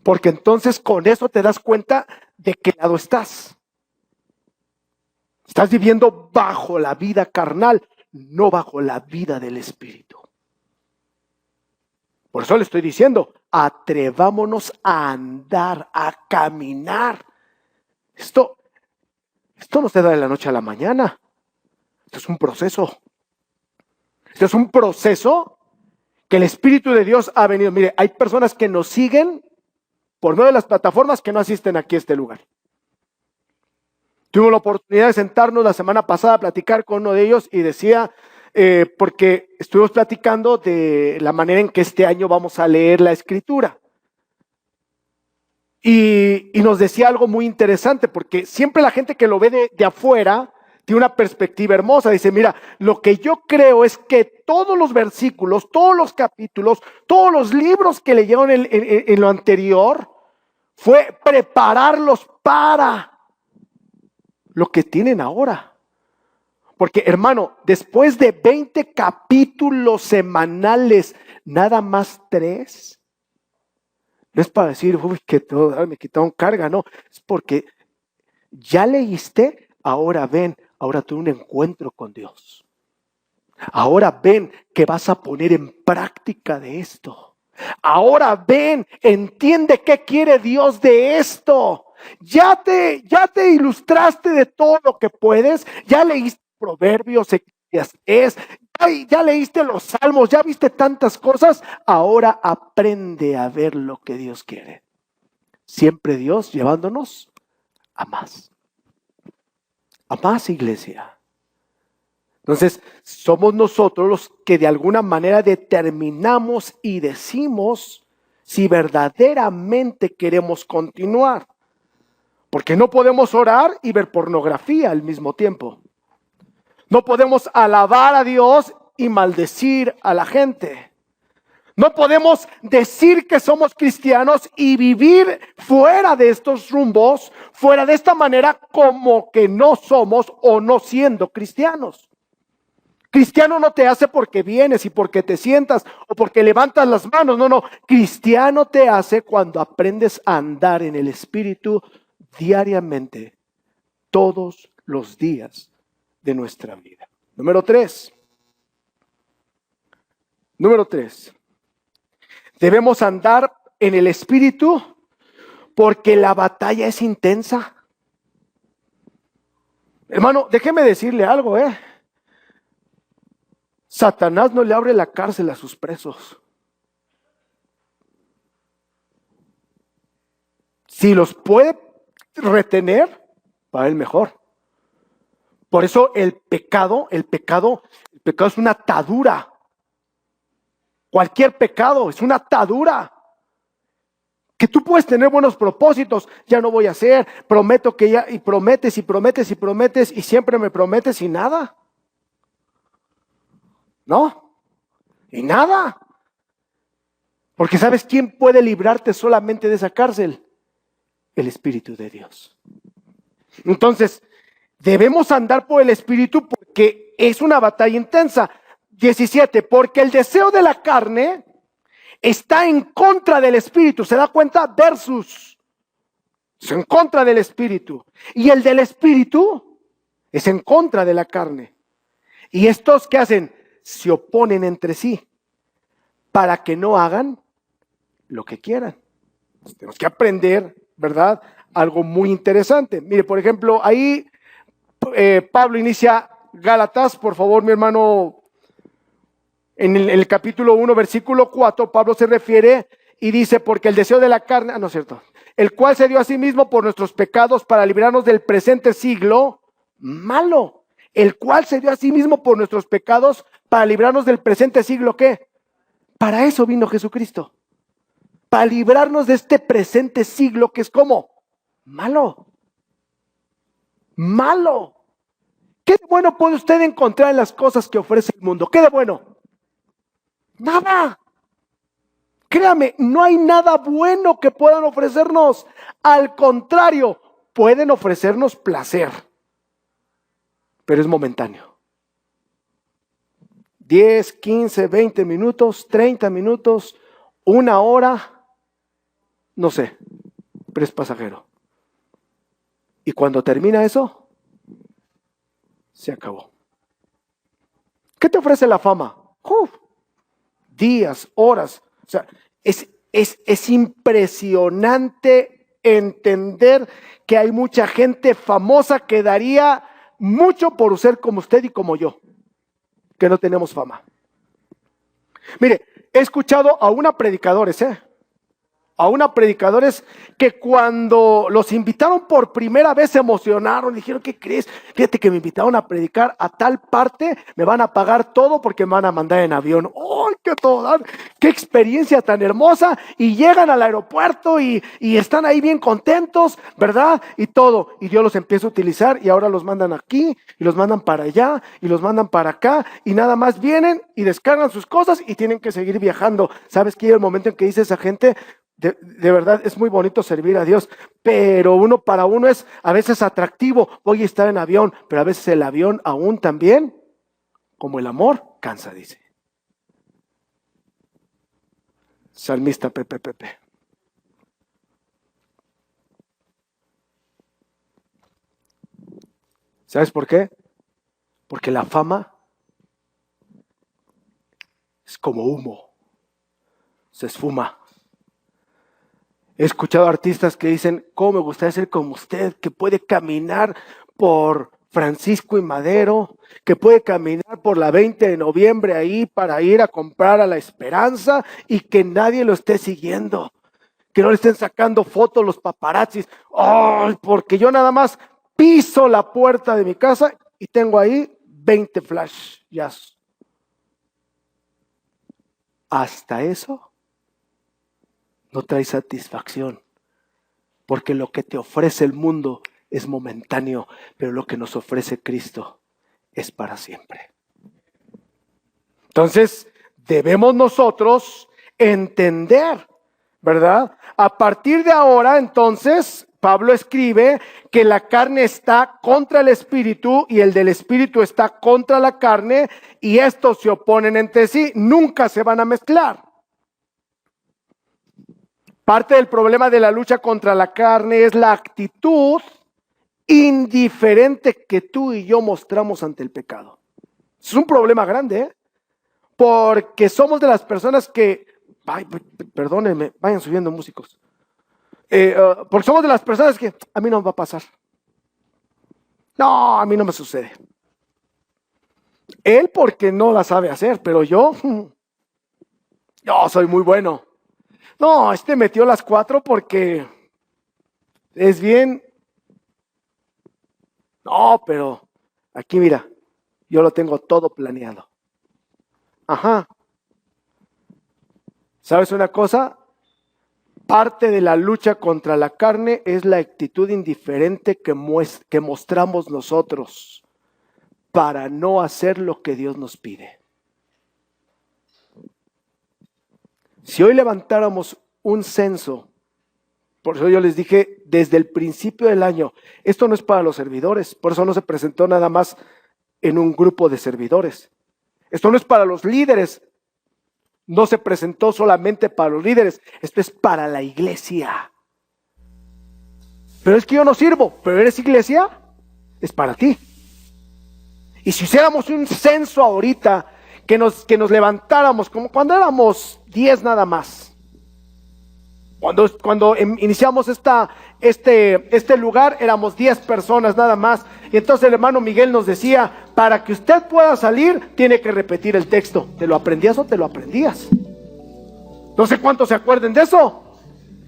Porque entonces con eso te das cuenta de qué lado estás. Estás viviendo bajo la vida carnal, no bajo la vida del Espíritu. Por eso le estoy diciendo, atrevámonos a andar, a caminar. Esto no se da de la noche a la mañana. Esto es un proceso. Esto es un proceso que el Espíritu de Dios ha venido. Mire, hay personas que nos siguen por medio de las plataformas que no asisten aquí a este lugar. Tuvimos la oportunidad de sentarnos la semana pasada a platicar con uno de ellos y decía, porque estuvimos platicando de la manera en que este año vamos a leer la Escritura. Y nos decía algo muy interesante, porque siempre la gente que lo ve de afuera tiene una perspectiva hermosa. Dice, mira, lo que yo creo es que todos los versículos, todos los capítulos, todos los libros que leyeron en lo anterior, fue prepararlos para lo que tienen ahora. Porque, hermano, después de 20 capítulos semanales, nada más 3, no es para decir, uy, que todo, me quitaron carga, no. Es porque ya leíste, ahora ven, ahora tuve un encuentro con Dios. Ahora ven que vas a poner en práctica de esto. Ahora ven, entiende qué quiere Dios de esto. Ya te ilustraste de todo lo que puedes, ya leíste Proverbios, Eclesiastés, ya leíste los Salmos, ya viste tantas cosas. Ahora aprende a ver lo que Dios quiere. Siempre Dios llevándonos a más. A más, iglesia. Entonces, somos nosotros los que de alguna manera determinamos y decimos si verdaderamente queremos continuar. Porque no podemos orar y ver pornografía al mismo tiempo. No podemos alabar a Dios y maldecir a la gente. No podemos decir que somos cristianos y vivir fuera de estos rumbos, fuera de esta manera como que no somos o no siendo cristianos. Cristiano no te hace porque vienes y porque te sientas o porque levantas las manos. No. Cristiano te hace cuando aprendes a andar en el Espíritu diariamente, todos los días de nuestra vida. Número 3. Debemos andar en el Espíritu porque la batalla es intensa. Hermano, déjeme decirle algo, Satanás no le abre la cárcel a sus presos. Si los puede retener, para él mejor. Por eso el pecado es una atadura. Cualquier pecado es una atadura. Que tú puedes tener buenos propósitos, ya no voy a hacer, prometo que ya, y prometes y siempre me prometes y nada. ¿No? Y nada. Porque ¿sabes quién puede librarte solamente de esa cárcel? El Espíritu de Dios. Entonces, debemos andar por el Espíritu porque es una batalla intensa. 17, porque el deseo de la carne está en contra del Espíritu. ¿Se da cuenta? Versus. Es en contra del Espíritu. Y el del Espíritu es en contra de la carne. ¿Y estos qué hacen? Se oponen entre sí para que no hagan lo que quieran. Entonces, tenemos que aprender, ¿verdad? Algo muy interesante. Mire, por ejemplo, ahí Pablo inicia Gálatas, por favor, mi hermano, en el capítulo 1, versículo 4, Pablo se refiere y dice, porque el deseo de la carne, no es cierto, el cual se dio a sí mismo por nuestros pecados para librarnos del presente siglo malo, el cual se dio a sí mismo por nuestros pecados para librarnos del presente siglo, ¿qué? Para eso vino Jesucristo, para librarnos de este presente siglo que es como malo. Malo. ¿Qué de bueno puede usted encontrar en las cosas que ofrece el mundo? ¿Qué de bueno? Nada. Créame, no hay nada bueno que puedan ofrecernos. Al contrario, pueden ofrecernos placer, pero es momentáneo. 10, 15, 20 minutos, 30 minutos, 1 hora, no sé, pero es pasajero. Y cuando termina eso, se acabó. ¿Qué te ofrece la fama? Días, horas. O sea, es impresionante entender que hay mucha gente famosa que daría mucho por ser como usted y como yo, que no tenemos fama. Mire, he escuchado a una predicadores, aún a predicadores que cuando los invitaron por primera vez se emocionaron, dijeron, ¿qué crees? Fíjate que me invitaron a predicar a tal parte, me van a pagar todo porque me van a mandar en avión. ¡Oh, qué todo! ¡Qué experiencia tan hermosa! Y llegan al aeropuerto y están ahí bien contentos, ¿verdad? Y todo. Y Dios los empieza a utilizar y ahora los mandan aquí y los mandan para allá y los mandan para acá y nada más vienen y descargan sus cosas y tienen que seguir viajando. ¿Sabes qué? El momento en que dice esa gente, de verdad es muy bonito servir a Dios, pero uno para uno es a veces atractivo. Voy a estar en avión, pero a veces el avión aún también, como el amor, cansa, dice. Salmista Pepe. ¿Sabes por qué? Porque la fama es como humo, se esfuma. He escuchado artistas que dicen, ¿cómo me gustaría ser como usted, que puede caminar por Francisco y Madero, que puede caminar por la 20 de noviembre ahí para ir a comprar a La Esperanza y que nadie lo esté siguiendo, que no le estén sacando fotos los paparazzis? ¡Oh! Porque yo nada más piso la puerta de mi casa y tengo ahí 20 flash jazz. Hasta eso no trae satisfacción, porque lo que te ofrece el mundo es momentáneo, pero lo que nos ofrece Cristo es para siempre. Entonces, debemos nosotros entender, ¿verdad? A partir de ahora, entonces, Pablo escribe que la carne está contra el espíritu y el del espíritu está contra la carne y estos se oponen entre sí, nunca se van a mezclar. Parte del problema de la lucha contra la carne es la actitud indiferente que tú y yo mostramos ante el pecado. Es un problema grande, ¿eh? Porque somos de las personas que, perdónenme, vayan subiendo músicos, porque somos de las personas que a mí no me va a pasar. No, a mí no me sucede. Él porque no la sabe hacer, pero yo soy muy bueno. No, metió las 4 porque es bien. No, pero aquí mira, yo lo tengo todo planeado. Ajá. ¿Sabes una cosa? Parte de la lucha contra la carne es la actitud indiferente que mostramos nosotros para no hacer lo que Dios nos pide. Si hoy levantáramos un censo, por eso yo les dije desde el principio del año, esto no es para los servidores, por eso no se presentó nada más en un grupo de servidores. Esto no es para los líderes, no se presentó solamente para los líderes, esto es para la iglesia. Pero es que yo no sirvo, pero eres iglesia, es para ti. Y si hiciéramos un censo ahorita, que nos levantáramos como cuando éramos 10 nada más. Cuando iniciamos este lugar éramos 10 personas nada más. Y entonces el hermano Miguel nos decía, para que usted pueda salir, tiene que repetir el texto. ¿Te lo aprendías o te lo aprendías? No sé cuántos se acuerden de eso.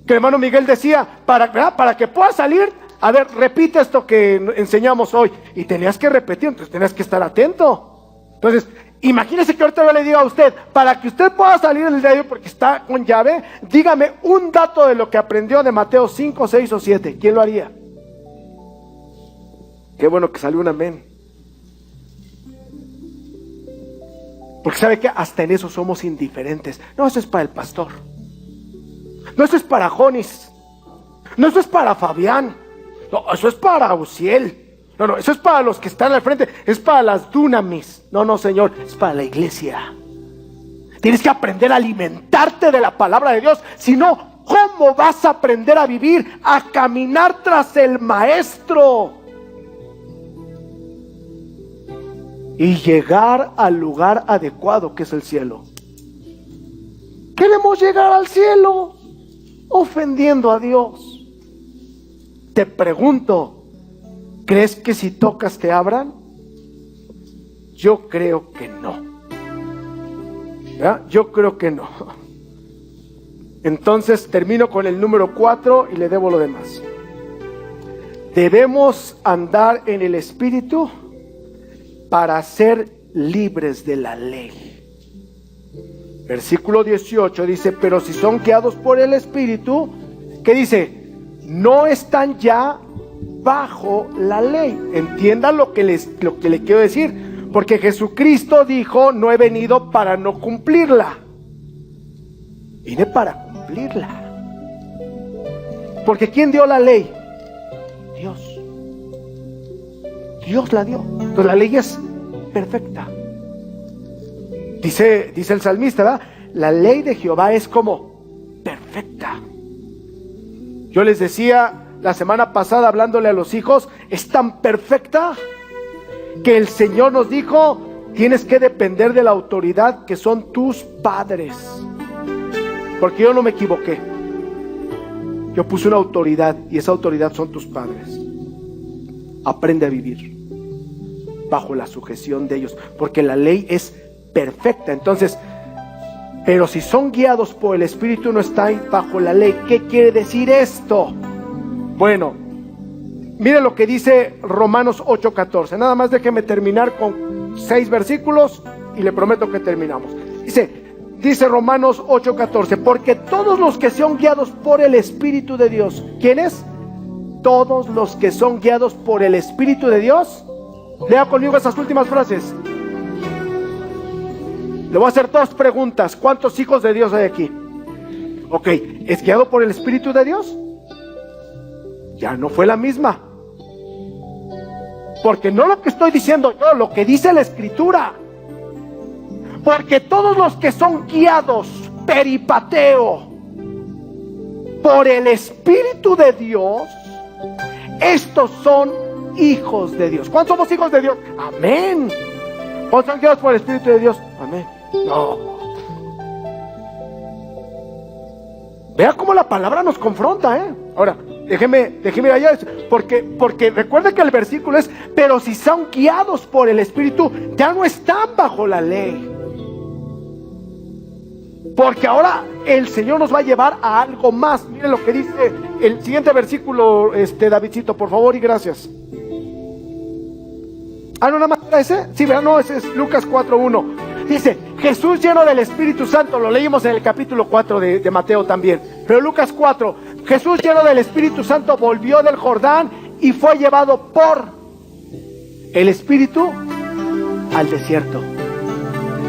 Que el hermano Miguel decía, para que pueda salir, a ver, repite esto que enseñamos hoy. Y tenías que repetir, entonces tenías que estar atento. Entonces, imagínese que ahorita yo le diga a usted, para que usted pueda salir del día de hoy porque está con llave, dígame un dato de lo que aprendió de Mateo 5, 6 o 7. ¿Quién lo haría? Qué bueno que salió un amén. Porque sabe que hasta en eso somos indiferentes. No, eso es para el pastor. No, eso es para Jonis. No, eso es para Fabián. No, eso es para Uciel. No, eso es para los que están al frente. Es para las dunamis. No, Señor, es para la iglesia. Tienes que aprender a alimentarte de la palabra de Dios. Si no, ¿cómo vas a aprender a vivir? A caminar tras el maestro. Y llegar al lugar adecuado que es el cielo. Queremos llegar al cielo ofendiendo a Dios. Te pregunto, ¿crees que si tocas te abran? Yo creo que no. ¿Ya? Yo creo que no. Entonces termino con el número 4 y le debo lo demás. Debemos andar en el Espíritu para ser libres de la ley. Versículo 18 dice, pero si son guiados por el Espíritu, ¿qué dice? No están ya bajo la ley. Entiendan lo que le quiero decir, porque Jesucristo dijo, no he venido para no cumplirla, vine para cumplirla. Porque ¿quién dio la ley? Dios. Dios la dio. Entonces la ley es perfecta. Dice el salmista, ¿verdad? La ley de Jehová es como perfecta. Yo les decía la semana pasada, hablándole a los hijos, es tan perfecta que el Señor nos dijo, tienes que depender de la autoridad que son tus padres. Porque yo no me equivoqué. Yo puse una autoridad y esa autoridad son tus padres. Aprende a vivir bajo la sujeción de ellos, porque la ley es perfecta. Entonces, pero si son guiados por el Espíritu, no están bajo la ley. ¿Qué quiere decir esto? Bueno, mire lo que dice Romanos 8:14. Nada más déjeme terminar con 6 versículos y le prometo que terminamos. Dice Romanos 8:14, porque todos los que son guiados por el Espíritu de Dios, ¿quiénes? Todos los que son guiados por el Espíritu de Dios. Lea conmigo esas últimas frases. Le voy a hacer 2 preguntas. ¿Cuántos hijos de Dios hay aquí? Ok, ¿es guiado por el Espíritu de Dios? Ya no fue la misma. Porque no lo que estoy diciendo yo, lo que dice la Escritura. Porque todos los que son guiados, peripateo, por el Espíritu de Dios, estos son hijos de Dios. ¿Cuántos somos hijos de Dios? Amén. ¿Cuántos son guiados por el Espíritu de Dios? Amén. No. Vea cómo la palabra nos confronta, Ahora, déjeme ir allá, porque recuerde que el versículo es, pero si son guiados por el Espíritu, ya no están bajo la ley. Porque ahora el Señor nos va a llevar a algo más. Miren lo que dice el siguiente versículo, Davidcito, por favor, y gracias. No, nada más era ese. Sí, ¿verdad? No, ese es Lucas 4:1. Dice, Jesús lleno del Espíritu Santo, lo leímos en el capítulo 4 de Mateo también. Pero Lucas 4, Jesús lleno del Espíritu Santo volvió del Jordán y fue llevado por el Espíritu al desierto.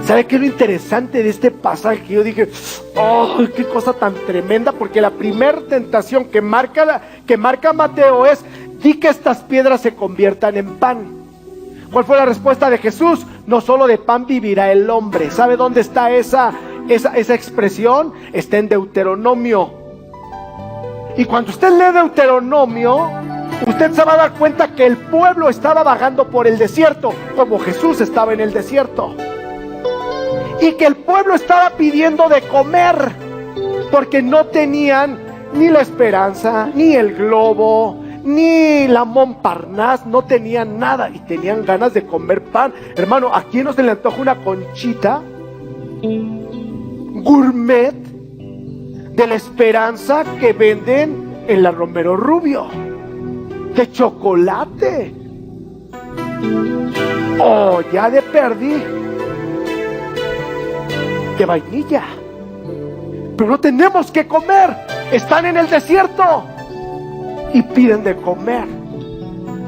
¿Sabe qué es lo interesante de este pasaje? Que yo dije, ¡oh, qué cosa tan tremenda! Porque la primera tentación que marca Mateo es, di que estas piedras se conviertan en pan. ¿Cuál fue la respuesta de Jesús? No solo de pan vivirá el hombre. ¿Sabe dónde está esa expresión? Está en Deuteronomio. Y cuando usted lee Deuteronomio, usted se va a dar cuenta que el pueblo estaba vagando por el desierto, como Jesús estaba en el desierto. Y que el pueblo estaba pidiendo de comer, porque no tenían ni la esperanza, ni el globo, ni la Montparnasse, no tenían nada y tenían ganas de comer pan. Hermano, ¿a quién no se le antoja una conchita gourmet de la esperanza que venden en la Romero Rubio? De chocolate. O ya de perdí, de vainilla. Pero no tenemos que comer. Están en el desierto y piden de comer.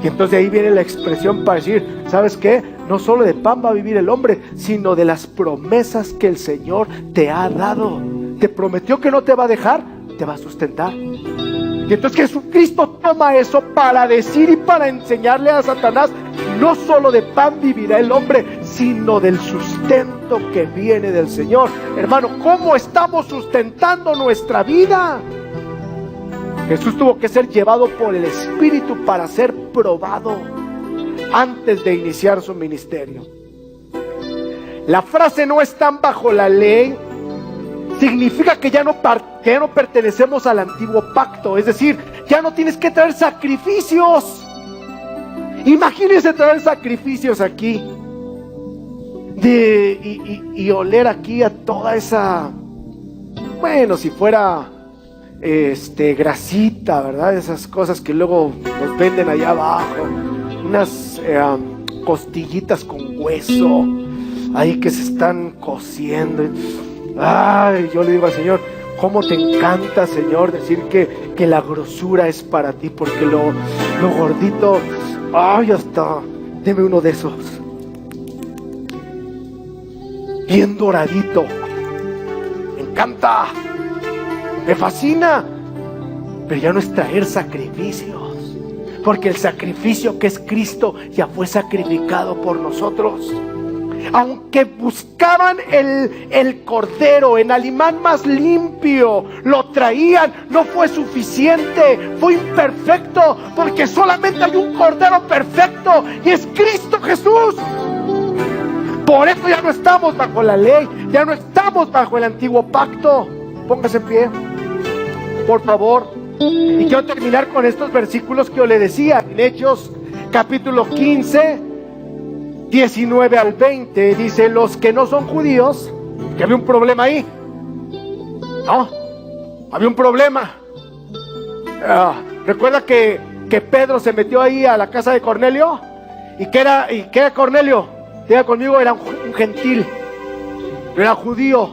Y entonces ahí viene la expresión para decir, ¿sabes qué? No solo de pan va a vivir el hombre, sino de las promesas que el Señor te ha dado. Te prometió que no te va a dejar, te va a sustentar. Y entonces Jesucristo toma eso para decir y para enseñarle a Satanás, no solo de pan vivirá el hombre, sino del sustento que viene del Señor. Hermano, ¿cómo estamos sustentando nuestra vida? Jesús tuvo que ser llevado por el Espíritu para ser probado antes de iniciar su ministerio. La frase no están bajo la ley significa que ya no pertenecemos al antiguo pacto. Es decir, ya no tienes que traer sacrificios. Imagínense traer sacrificios aquí y oler aquí a toda esa bueno, si fuera grasita, ¿verdad? Esas cosas que luego nos venden allá abajo, unas costillitas con hueso, ahí que se están cociendo. Ay, yo le digo al Señor, ¿cómo te encanta, Señor, decir que la grosura es para ti? Porque lo gordito, ay, hasta, deme uno de esos. Bien doradito. Me encanta. Me fascina. Pero ya no es traer sacrificios. Porque el sacrificio que es Cristo ya fue sacrificado por nosotros. Aunque buscaban el cordero en animal más limpio, lo traían, no fue suficiente, fue imperfecto, porque solamente hay un cordero perfecto y es Cristo Jesús. Por eso ya no estamos bajo la ley, ya no estamos bajo el antiguo pacto. Póngase en pie, por favor. Y quiero terminar con estos versículos que yo le decía en Hechos capítulo 15, 19 al 20, dice: los que no son judíos, que había un problema ahí, ¿no? Había un problema. Recuerda que Pedro se metió ahí a la casa de Cornelio. ¿Y qué era Cornelio? Diga conmigo, era un gentil, no era judío.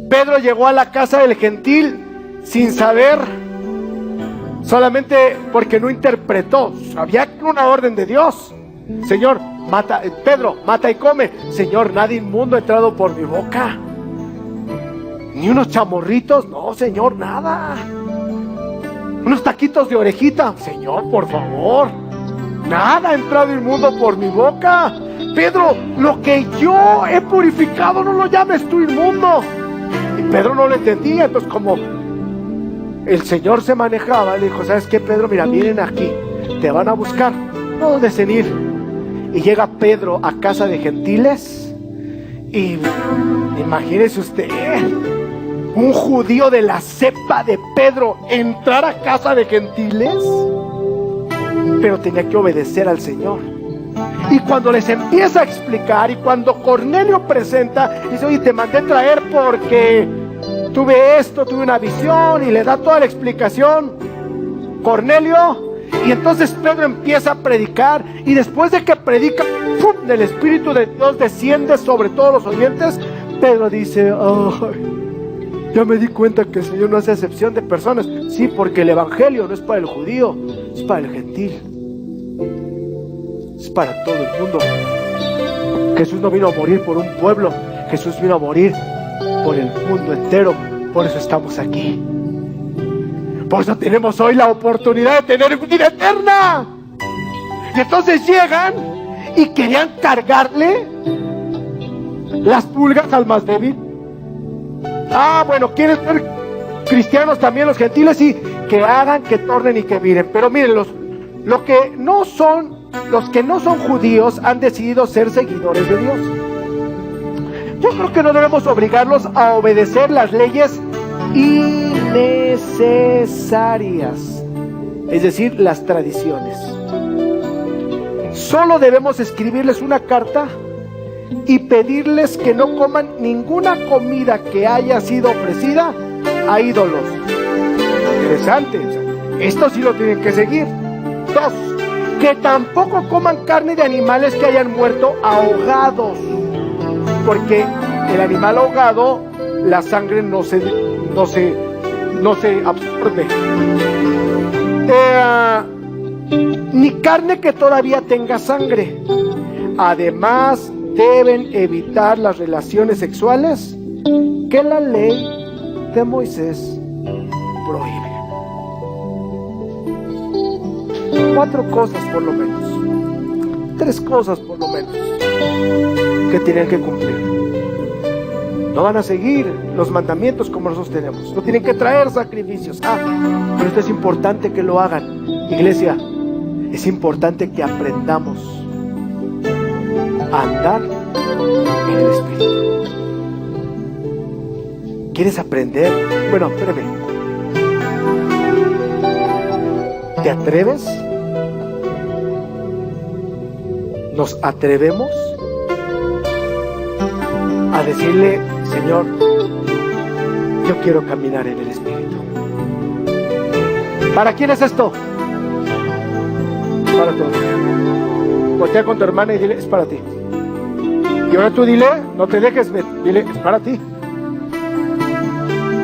Pedro llegó a la casa del gentil sin saber, solamente porque no interpretó. Había una orden de Dios. Señor, mata, Pedro, mata y come. Señor, nada inmundo ha entrado por mi boca. Ni unos chamorritos, no, Señor, nada. Unos taquitos de orejita, Señor, por favor. Nada ha entrado inmundo por mi boca. Pedro, lo que yo he purificado no lo llames tú inmundo. Y Pedro no lo entendía. Entonces, como el Señor se manejaba, le dijo: ¿sabes qué, Pedro? Mira, vienen aquí, te van a buscar, no deseen ir. Y llega Pedro a casa de gentiles. Y imagínese usted, un judío de la cepa de Pedro entrar a casa de gentiles. Pero tenía que obedecer al Señor. Y cuando les empieza a explicar, y cuando Cornelio presenta, dice: oye, te mandé traer porque tuve esto, tuve una visión, y le da toda la explicación Cornelio. Y entonces Pedro empieza a predicar, y después de que predica, ¡pum!, el Espíritu de Dios desciende sobre todos los oyentes. Pedro dice: ay, ya me di cuenta que el Señor no hace excepción de personas. Sí, porque el Evangelio no es para el judío, es para el gentil, es para todo el mundo. Jesús no vino a morir por un pueblo, Jesús vino a morir por el mundo entero. Por eso estamos aquí. Por eso tenemos hoy la oportunidad de tener vida eterna. Y entonces llegan y querían cargarle las pulgas al más débil. Bueno, ¿quieren ser cristianos también los gentiles? Sí, que hagan, que tornen y que miren. Pero miren, los que no son judíos han decidido ser seguidores de Dios. Yo creo que no debemos obligarlos a obedecer las leyes innecesarias, es decir, las tradiciones. Solo debemos escribirles una carta y pedirles que no coman ninguna comida que haya sido ofrecida a ídolos. Interesante, esto sí lo tienen que seguir. 2, que tampoco coman carne de animales que hayan muerto ahogados, porque el animal ahogado, la sangre no se absorbe. Ni carne que todavía tenga sangre. Además, deben evitar las relaciones sexuales que la ley de Moisés prohíbe. 4 cosas por lo menos, 3 cosas por lo menos que tienen que cumplir. No van a seguir los mandamientos como nosotros tenemos. No tienen que traer sacrificios. Pero esto es importante que lo hagan. Iglesia, es importante que aprendamos a andar en el Espíritu. ¿Quieres aprender? Bueno, espérame. ¿Te atreves? ¿Nos atrevemos a decirle: Señor, Yo quiero caminar en el Espíritu. ¿Para quién es esto? Para todos. Voltea con tu hermana y dile, es para ti. Y ahora tú dile, no te dejes, dile, es para ti.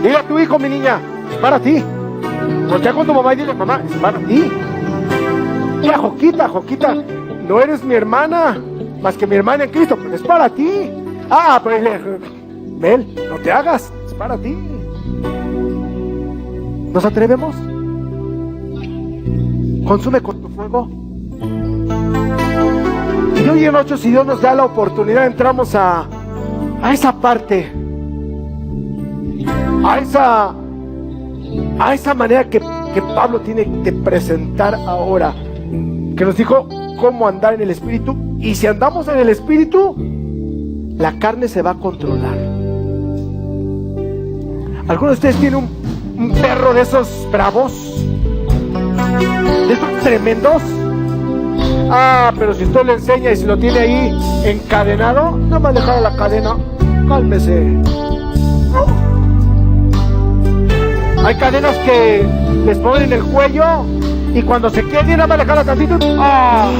Dile a tu hijo, mi niña, es para ti. Voltea con tu mamá y dile, mamá, es para ti. Y a Joquita, no eres mi hermana, más que mi hermana en Cristo, pero es para ti. Ah, pero dile, Mel, no te hagas, es para ti. ¿Nos atrevemos? Consume con tu fuego. Y hoy en noche, si Dios nos da la oportunidad, entramos a esa parte, a esa manera que Pablo tiene que presentar ahora, que nos dijo cómo andar en el Espíritu. Y si andamos en el Espíritu, la carne se va a controlar. ¿Alguno de ustedes tiene un perro de esos bravos? ¿De esos tremendos? Ah, pero si usted le enseña y si lo tiene ahí encadenado, nada más dejar la cadena. Cálmese. Hay cadenas que les ponen en el cuello y cuando se queden nada más dejarla tantito. ¡Ah!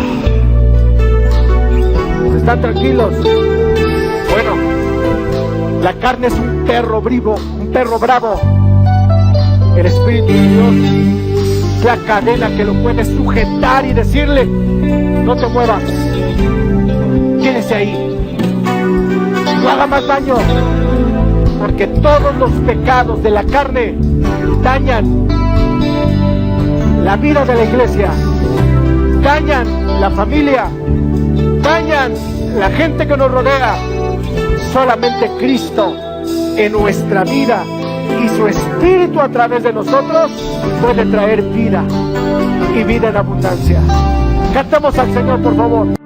Están tranquilos. Bueno, la carne es un perro vivo, un perro bravo. El Espíritu de Dios es la cadena que lo puede sujetar y decirle, no te muevas, quédese ahí, no haga más daño, porque todos los pecados de la carne dañan la vida de la iglesia, dañan la familia, dañan la gente que nos rodea. Solamente Cristo en nuestra vida y su Espíritu a través de nosotros puede traer vida y vida en abundancia. Cantemos al Señor, por favor.